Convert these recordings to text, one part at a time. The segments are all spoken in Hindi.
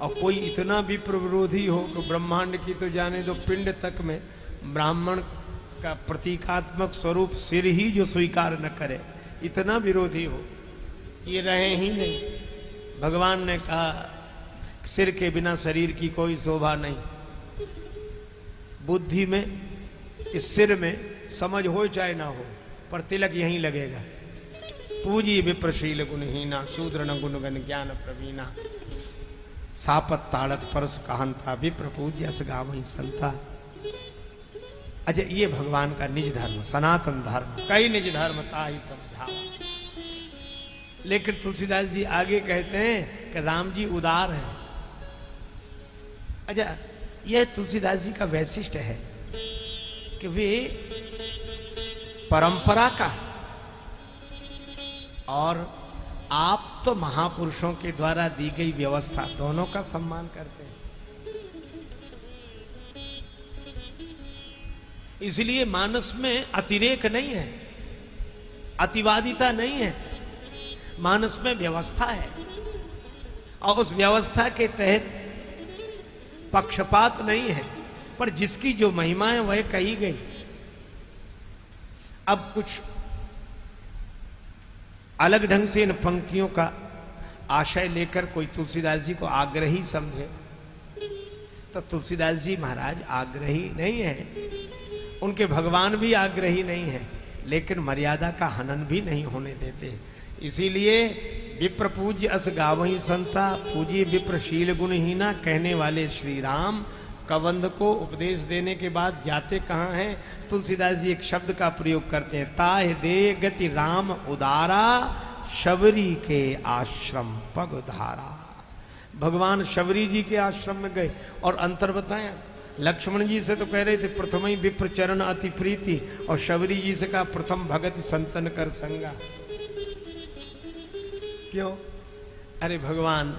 और कोई इतना विप्र विरोधी हो कि ब्रह्मांड की तो जाने दो पिंड तक में ब्राह्मण का प्रतीकात्मक स्वरूप सिर ही जो स्वीकार न करे, इतना विरोधी हो, ये रहे ही नहीं। भगवान ने कहा सिर के बिना शरीर की कोई शोभा नहीं। बुद्धि में, इस सिर में समझ हो चाहे ना हो, पर तिलक यहीं लगेगा। पूजी विप्रशील गुणहीना, शूद्र न गुणगन ज्ञान प्रवीणा, सापत ताड़त परस कहंता, विप्र पूज्य गावहीं संता। अच्छा, ये भगवान का निज धर्म, सनातन धर्म, कई निज धर्म ता ही समझावा। लेकिन तुलसीदास जी आगे कहते हैं कि राम जी उदार हैं। अच्छा, यह तुलसीदास जी का वैशिष्ट्य है कि वे परंपरा का और आप तो महापुरुषों के द्वारा दी गई व्यवस्था दोनों का सम्मान करते हैं। इसलिए मानस में अतिरेक नहीं है, अतिवादिता नहीं है, मानस में व्यवस्था है और उस व्यवस्था के तहत पक्षपात नहीं है, पर जिसकी जो महिमा है वह कही गई। अब कुछ अलग ढंग से इन पंक्तियों का आशय लेकर कोई तुलसीदास जी को आग्रही समझे तो तुलसीदास जी महाराज आग्रही नहीं है, उनके भगवान भी आग्रही नहीं है, लेकिन मर्यादा का हनन भी नहीं होने देते। इसीलिए विप्र पूज्य अस गावहीं संता, पूज्य विप्रशील गुणहीना कहने वाले श्री राम कबंध को उपदेश देने के बाद जाते कहाँ हैं? तुलसीदास जी एक शब्द का प्रयोग करते हैं, ताह दे गति राम उदारा, शबरी के आश्रम पग उधारा। भगवान शबरी जी के आश्रम में गए और अंतर बताया। लक्ष्मण जी से तो कह रहे थे प्रथम ही विप्र चरण अति प्रीति, और शबरी जी से कहा प्रथम भगति संतन कर संगा। क्यों? अरे भगवान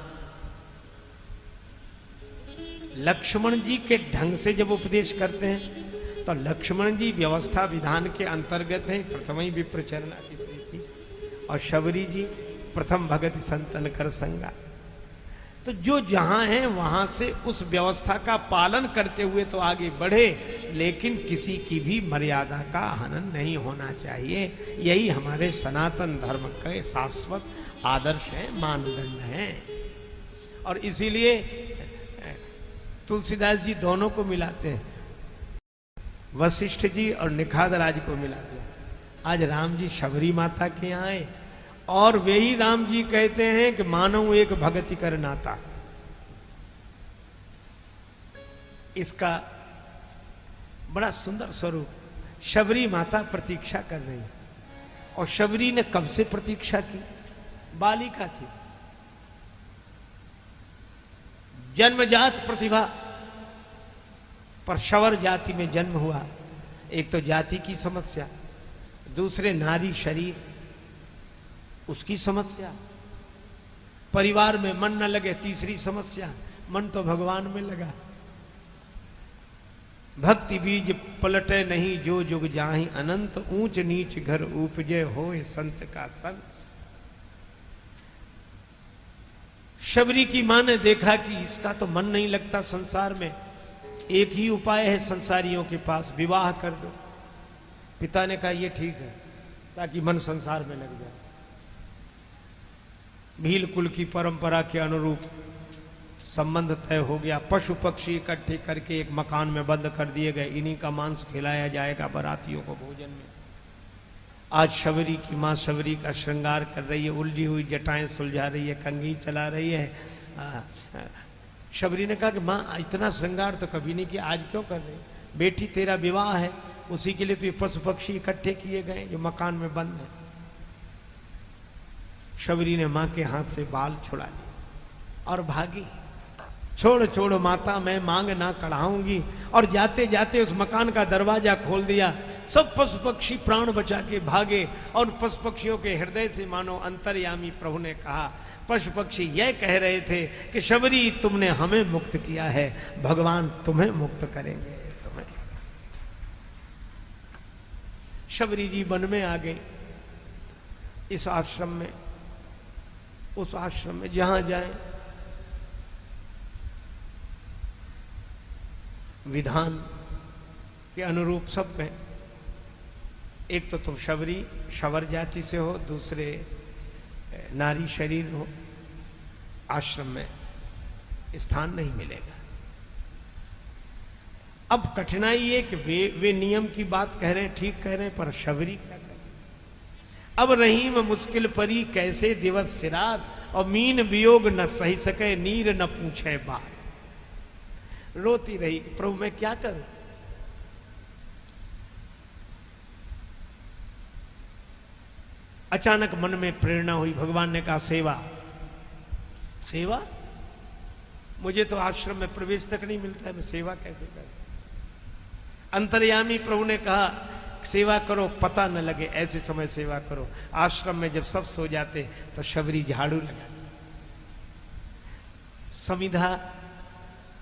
लक्ष्मण जी के ढंग से जब उपदेश करते हैं तो लक्ष्मण जी व्यवस्था विधान के अंतर्गत हैं, प्रथम ही विप्र चरण अति प्रीति, और शबरी जी प्रथम भगति संतन कर संगा। तो जो जहां है वहां से उस व्यवस्था का पालन करते हुए तो आगे बढ़े, लेकिन किसी की भी मर्यादा का हनन नहीं होना चाहिए। यही हमारे सनातन धर्म के शाश्वत आदर्श है, मानदंड है। और इसीलिए तुलसीदास जी दोनों को मिलाते हैं, वशिष्ठ जी और निखाद राज को मिलाते हैं। आज राम जी शबरी माता के यहाँ आए और वे ही राम जी कहते हैं कि मानव एक भगति कर नाता। इसका बड़ा सुंदर स्वरूप, शबरी माता प्रतीक्षा कर रही, और शबरी ने कब से प्रतीक्षा की? बालिका थी, जन्मजात प्रतिभा, पर शवर जाति में जन्म हुआ। एक तो जाति की समस्या, दूसरे नारी शरीर उसकी समस्या, परिवार में मन न लगे तीसरी समस्या, मन तो भगवान में लगा। भक्ति बीज पलटे नहीं जो जुग जाहि अनंत, ऊंच नीच घर उपजे होए संत का संत। शबरी की मां ने देखा कि इसका तो मन नहीं लगता संसार में, एक ही उपाय है संसारियों के पास, विवाह कर दो। पिता ने कहा ये ठीक है, ताकि मन संसार में लग जाए। भील कुल की परंपरा के अनुरूप संबंध तय हो गया। पशु पक्षी इकट्ठे करके एक मकान में बंद कर दिए गए, इन्हीं का मांस खिलाया जाएगा बारातियों को भोजन में। आज शबरी की मां शबरी का श्रृंगार कर रही है, उलझी हुई जटाएं सुलझा रही है, कंघी चला रही है। शबरी ने कहा कि मां इतना श्रृंगार तो कभी नहीं किया, आज क्यों कर रही? बेटी तेरा विवाह है, उसी के लिए तो ये पशु पक्षी इकट्ठे किए गए जो मकान में बंद है। शबरी ने मां के हाथ से बाल छुड़ा लिए और भागी। छोड़ छोड़ माता मैं मांग ना कढ़ाऊंगी, और जाते जाते उस मकान का दरवाजा खोल दिया। सब पशु पक्षी प्राण बचा के भागे, और पशु पक्षियों के हृदय से मानो अंतर्यामी प्रभु ने कहा। पशु पक्षी यह कह रहे थे कि शबरी तुमने हमें मुक्त किया है, भगवान तुम्हें मुक्त करेंगे। तुम्हें शबरी जी वन में आ गई, इस आश्रम में, उस आश्रम में जहां जाए विधान के अनुरूप सब में, एक तो तुम शवर जाति से हो, दूसरे नारी शरीर हो, आश्रम में स्थान नहीं मिलेगा। अब कठिनाई ये कि वे नियम की बात कह रहे हैं, ठीक कह रहे हैं, पर शबरी क्या करें। अब रहीम मुश्किल परी कैसे दिवस सिरात, और मीन वियोग न सही सके नीर न पूछे बात। रोती रही, प्रभु मैं क्या करूं। अचानक मन में प्रेरणा हुई, भगवान ने कहा सेवा। सेवा? मुझे तो आश्रम में प्रवेश तक नहीं मिलता है, मैं सेवा कैसे करूं। अंतर्यामी प्रभु ने कहा सेवा करो, पता न लगे ऐसे समय सेवा करो। आश्रम में जब सब सो जाते तो शबरी झाड़ू लगा, समिधा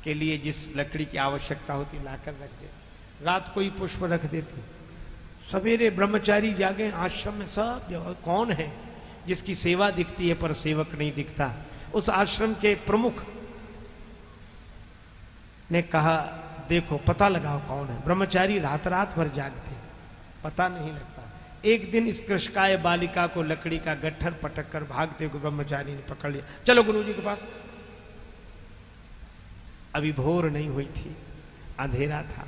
के लिए जिस लकड़ी की आवश्यकता होती लाकर रख दे, रात को ही पुष्प रख देती। सवेरे ब्रह्मचारी जागे, आश्रम में सब कौन है जिसकी सेवा दिखती है पर सेवक नहीं दिखता। उस आश्रम के प्रमुख ने कहा देखो पता लगाओ कौन है। ब्रह्मचारी रात रात भर जागते, पता नहीं लगता। एक दिन इस कृषकाय बालिका को लकड़ी का गट्ठर पटक कर भागते हुए ब्रह्मचारी ने पकड़ लिया, चलो गुरुजी के पास। अभी भोर नहीं हुई थी, अंधेरा था।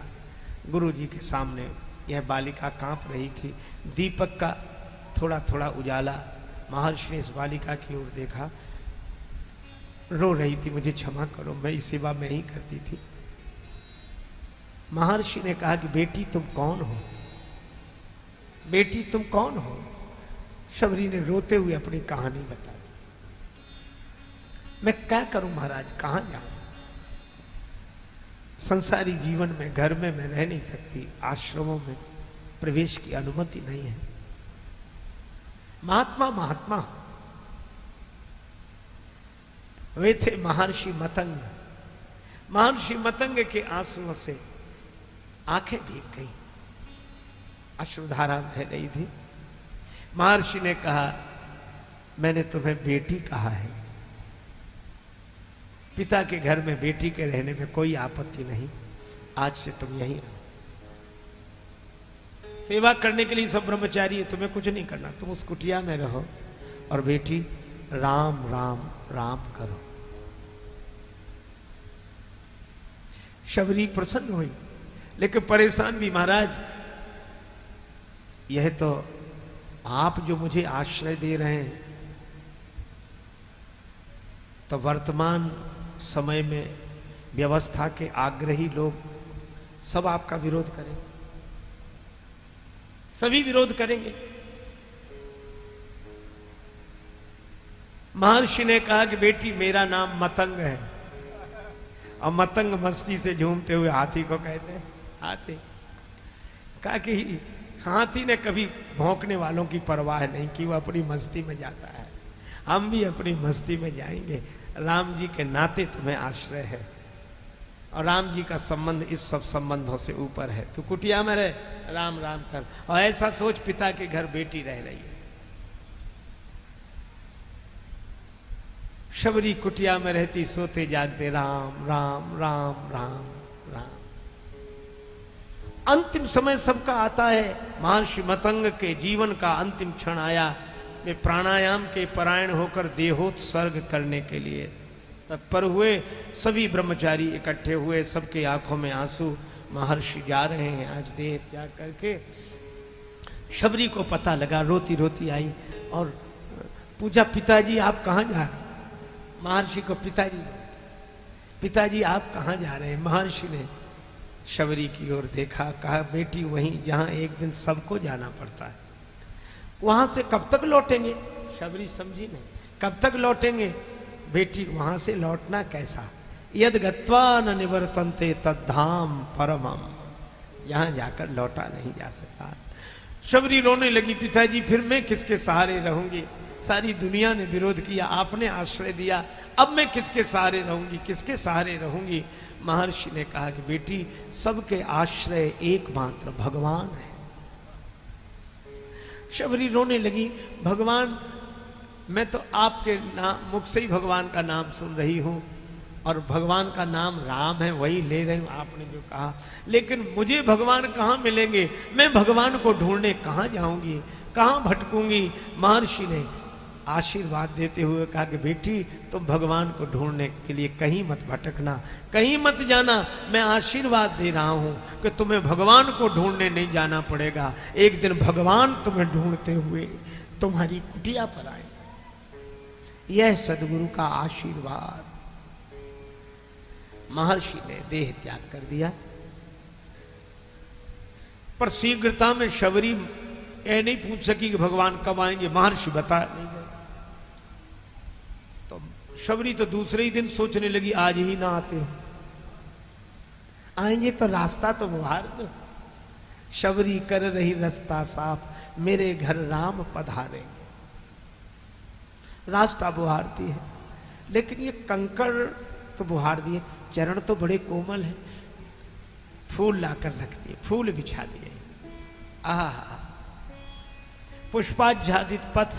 गुरुजी के सामने यह बालिका कांप रही थी, दीपक का थोड़ा थोड़ा उजाला। महर्षि ने इस बालिका की ओर देखा, रो रही थी, मुझे क्षमा करो, मैं इस सेवा में ही करती थी। महर्षि ने कहा कि बेटी तुम कौन हो, बेटी तुम कौन हो। शबरी ने रोते हुए अपनी कहानी बता दी। मैं क्या करूं महाराज, कहां जाऊं। संसारी जीवन में घर में मैं रह नहीं सकती, आश्रमों में प्रवेश की अनुमति नहीं है। महात्मा वे थे महर्षि मतंग। महर्षि मतंग के आंसुओं से आंखें भीग गई, अश्रुधारा बह रही थी। महर्षि ने कहा मैंने तुम्हें बेटी कहा है, पिता के घर में बेटी के रहने में कोई आपत्ति नहीं, आज से तुम यहीं रहो। सेवा करने के लिए सब ब्रह्मचारी है, तुम्हें कुछ नहीं करना, तुम उस कुटिया में रहो और बेटी राम राम राम करो। शबरी प्रसन्न हुई, लेकिन परेशान भी। महाराज यह तो आप जो मुझे आश्रय दे रहे हैं, तो वर्तमान समय में व्यवस्था के आग्रही लोग सब आपका विरोध करें, सभी विरोध करेंगे। महर्षि ने कहा कि बेटी मेरा नाम मतंग है, और मतंग मस्ती से झूमते हुए हाथी को कहते हैं हाथी। कहा कि हाथी ने कभी भौंकने वालों की परवाह नहीं की, वो अपनी मस्ती में जाता है, हम भी अपनी मस्ती में जाएंगे। राम जी के नाते तुम्हें आश्रय है, और राम जी का संबंध इस सब संबंधों से ऊपर है। तू कुटिया में रह, राम राम कर। और ऐसा सोच पिता के घर बेटी रह रही है। शबरी कुटिया में रहती, सोते जागते राम राम राम राम राम। अंतिम समय सबका आता है। महर्षि मतंग के जीवन का अंतिम क्षण आया। वे प्राणायाम के परायण होकर देहोत्सर्ग करने के लिए तत्पर हुए। सभी ब्रह्मचारी इकट्ठे हुए, सबके आंखों में आंसू। महर्षि जा रहे हैं आज देह त्याग करके। शबरी को पता लगा, रोती रोती आई और पूछा पिताजी आप कहां जा रहे हैं। महर्षि को पिताजी आप कहां जा रहे हैं। महर्षि ने शबरी की ओर देखा, कहा बेटी वहीं जहां एक दिन सबको जाना पड़ता है, वहां से कब तक लौटेंगे। शबरी समझी नहीं, कब तक लौटेंगे बेटी, वहां से लौटना कैसा। यद गत्वा न निवर्तन्ते तद्धाम परमम, यहां जाकर लौटा नहीं जा सकता। शबरी रोने लगी, पिताजी फिर मैं किसके सहारे रहूंगी, सारी दुनिया ने विरोध किया, आपने आश्रय दिया, अब मैं किसके सहारे रहूंगी, किसके सहारे रहूंगी। महर्षि ने कहा कि बेटी सबके आश्रय एकमात्र भगवान है। शबरी रोने लगी, भगवान, मैं तो आपके मुख से ही भगवान का नाम सुन रही हूं, और भगवान का नाम राम है, वही ले रहे हूं आपने जो कहा। लेकिन मुझे भगवान कहाँ मिलेंगे? मैं भगवान को ढूंढने कहाँ जाऊंगी, कहाँ भटकूंगी? महर्षि ने आशीर्वाद देते हुए कहा कि बेटी तुम भगवान को ढूंढने के लिए कहीं मत भटकना, कहीं मत जाना। मैं आशीर्वाद दे रहा हूं कि तुम्हें भगवान को ढूंढने नहीं जाना पड़ेगा। एक दिन भगवान तुम्हें ढूंढते हुए तुम्हारी कुटिया पर आए। यह सदगुरु का आशीर्वाद। महर्षि ने देह त्याग कर दिया, पर शीघ्रता में शबरी ये नहीं पूछ सकी कि भगवान कब आएंगे। महर्षि बता नहीं गए। तो शबरी तो दूसरे ही दिन सोचने लगी आज ही ना आते, आएंगे तो रास्ता तो बुहार दो। शबरी कर रही रास्ता साफ, मेरे घर राम पधारेंगे। रास्ता बुहारती है, लेकिन ये कंकड़ तो बुहार दिए, चरण तो बड़े कोमल है। फूल लाकर रख दिए, फूल बिछा दिए। आहा, पुष्पाच्छादित पथ,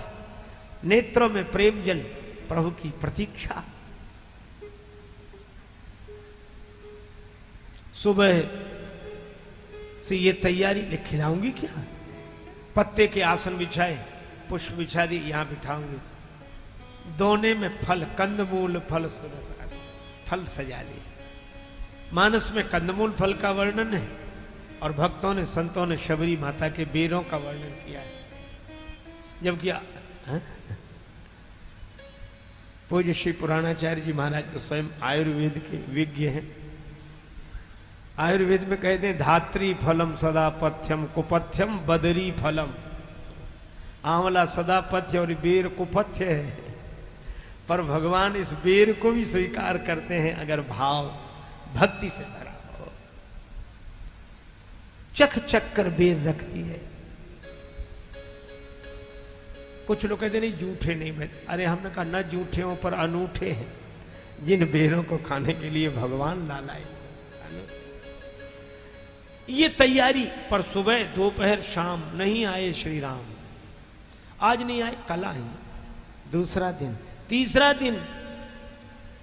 नेत्रों में प्रेम जल, प्रभु की प्रतीक्षा। सुबह से ये तैयारी, ले खिलाऊंगी क्या? पत्ते के आसन बिछाए, पुष्प बिछा दी, यहां बिठाऊंगी। दोने में फल, कंदमूल फल, फल सजा लिए। मानस में कंदमूल फल का वर्णन है और भक्तों ने, संतों ने शबरी माता के बेरों का वर्णन किया है। जबकि पूज्य श्री पुराणाचार्य जी महाराज तो स्वयं आयुर्वेद के विज्ञ हैं। आयुर्वेद में कहते हैं धात्री फलम सदा पथ्यम, कुपथ्यम बदरी फलम। आंवला सदा पथ्य और बेर कुपथ्य है, पर भगवान इस बेर को भी स्वीकार करते हैं अगर भाव भक्ति से भरा हो। चख चख कर बेर रखती है। कुछ लोग कहते नहीं जूठे नहीं बैठे। अरे हमने कहा न जूठे हो पर अनूठे हैं, जिन बेरों को खाने के लिए भगवान लालाए। ये तैयारी, पर सुबह दोपहर शाम नहीं आए श्री राम। आज नहीं आए, कल आएंगे। दूसरा दिन, तीसरा दिन,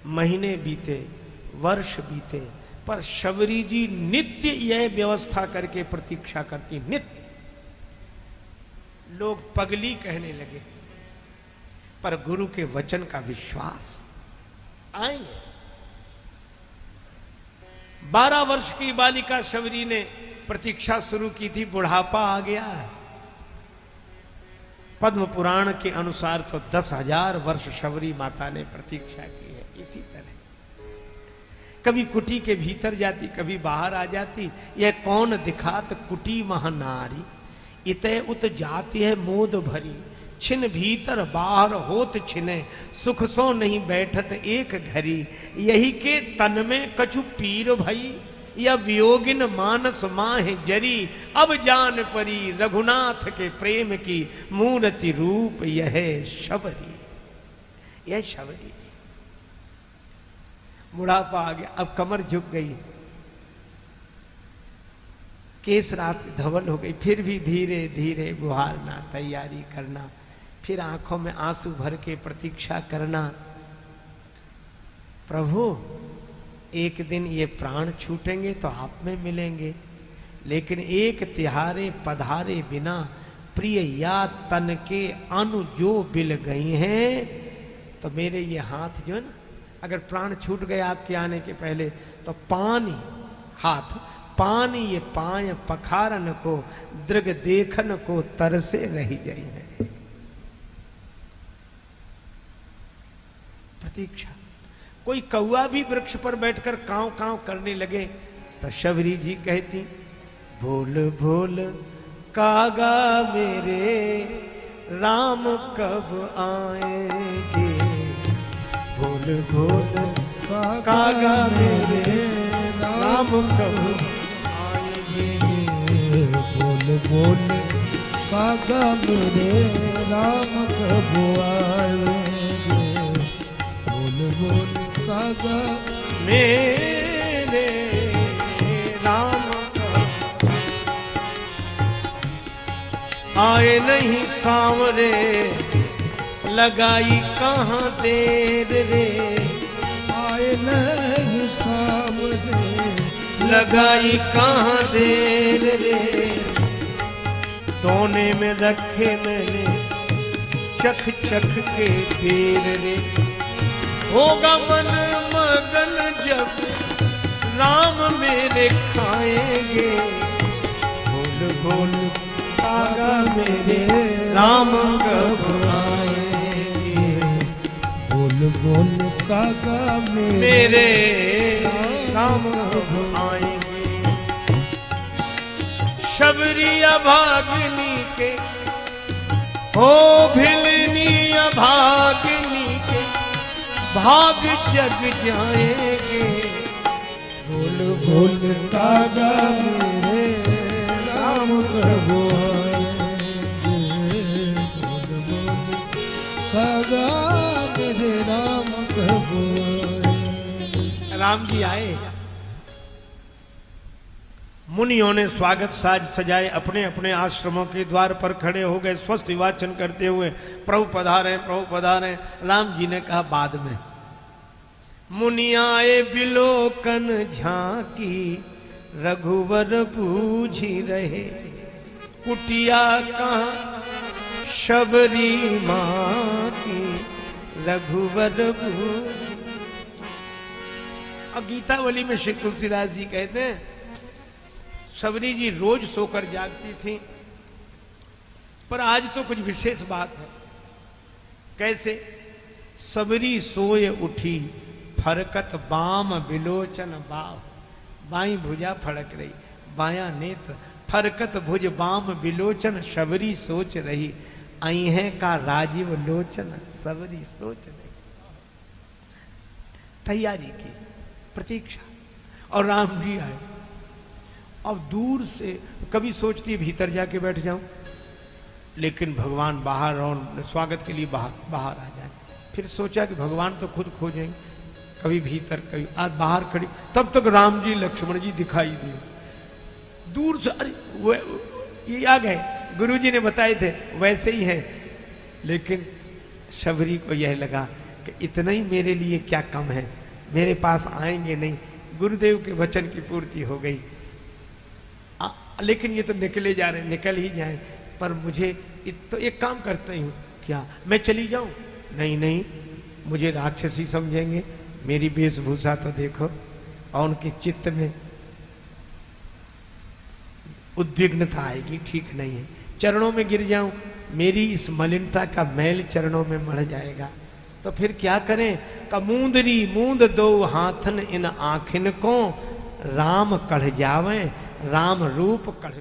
महीने बीते, वर्ष बीते, पर शबरी जी नित्य यह व्यवस्था करके प्रतीक्षा करती। नित्य लोग पगली कहने लगे, पर गुरु के वचन का विश्वास, आएंगे। 12 वर्ष की बालिका शबरी ने प्रतीक्षा शुरू की थी, बुढ़ापा आ गया है। पद्म पुराण के अनुसार तो 10,000 वर्ष शबरी माता ने प्रतीक्षा की है। इसी तरह कभी कुटी के भीतर जाती, कभी बाहर आ जाती। यह कौन दिखात कुटी महानारी, इतय उत जाती है मोद भरी। छिन भीतर बाहर होत छिने, सुख सो नहीं बैठत एक घरी। यही के तन में कछु पीर भई, या वियोगिन मानस माह जरी। अब जान परी रघुनाथ के प्रेम की, मूर्ति रूप यह शबरी। यह शबरी। बुढ़ापा आ गया, अब कमर झुक गई, केस रात धवल हो गई। फिर भी धीरे धीरे गुहारना, तैयारी करना, फिर आंखों में आंसू भर के प्रतीक्षा करना। प्रभु एक दिन ये प्राण छूटेंगे तो आप में मिलेंगे, लेकिन एक तिहारे पधारे बिना, प्रिय या तन के अनु जो बिल गई हैं। तो मेरे ये हाथ जो है ना, अगर प्राण छूट गए आपके आने के पहले, तो पानी हाथ, पानी ये पाय पखारन को, दृग देखन को तरसे रही गई है। प्रतीक्षा। कोई कौआ भी वृक्ष पर बैठकर कांव कांव करने लगे तो शबरी जी कहती, भोल भोल कागा मेरे राम कब आएंगे। भोल भोल कागा मेरे राम कब आएंगे। बोल बोल कागा मेरे राम कब आएंगे। बोल बोल कागा मेरे राम कब आए नहीं सांवरे, लगाई कहाँ देर रे। आए नहीं सामने, लगाई कहाँ देर रे, दोने में रखे मैंने चख चख के पेर रे। होगा मन मगन जब राम मेरे खाएंगे, बोल बोल कागा मेरे राम कब आएंगे, बोल बोल कागा मेरे राम कब आएंगे। शबरी अभागिनी के हो भिलनी अभागिनी के भाग जग जाएंगे, बोल बोल कागा मेरे राम कब आएंगे, बोल बोल कागा मेरे राम कब आएंगे। राम जी आए, मुनियों ने स्वागत साज सजाए, अपने अपने आश्रमों के द्वार पर खड़े हो गए, स्वस्थ वाचन करते हुए प्रभु पधारे प्रभु पधारे। राम जी ने कहा बाद में। मुनि आए बिलोकन झांकी, रघुवर बूझी रहे, कुटिया कहाँ शबरी माँ की, रघुवर बूझी। अब गीतावली में श्री तुलसीदास जी कहते हैं शबरी जी रोज सोकर जागती थी, पर आज तो कुछ विशेष बात है। कैसे? सबरी सोए उठी, फरकत बाम बिलोचन बाव, बाई भुजा फड़क रही, बाया नेत्र फरकत भुज बाम बिलोचन, शबरी सोच रही, आई है का राजीव लोचन, सबरी सोच रही। तैयारी की, प्रतीक्षा, और राम जी आए। अब दूर से कभी सोचती भीतर जाके बैठ जाऊं, लेकिन भगवान बाहर और स्वागत के लिए बाहर आ जाए। फिर सोचा कि भगवान तो खुद खोजेंगे, कभी भीतर कभी आज बाहर खड़ी। तब तक राम जी लक्ष्मण जी दिखाई दिए दूर से। अरे ये आ गए, गुरुजी ने बताए थे वैसे ही है। लेकिन शबरी को यह लगा कि इतना ही मेरे लिए क्या कम है, मेरे पास आएंगे नहीं, गुरुदेव के वचन की पूर्ति हो गई। लेकिन ये तो निकले जा रहे, निकल ही जाए, पर मुझे तो एक काम करता ही हूँ, क्या मैं चली जाऊं? नहीं नहीं, मुझे राक्षसी समझेंगे, मेरी वेशभूषा तो देखो, और उनके चित्त में उद्विग्नता आएगी, ठीक नहीं है। चरणों में गिर जाऊं, मेरी इस मलिनता का मैल चरणों में मढ़ जाएगा, तो फिर क्या करें? का मूंदरी मूंद दो हाथन इन आँखिन को, राम कढ़ जावे, राम रूप कढ़।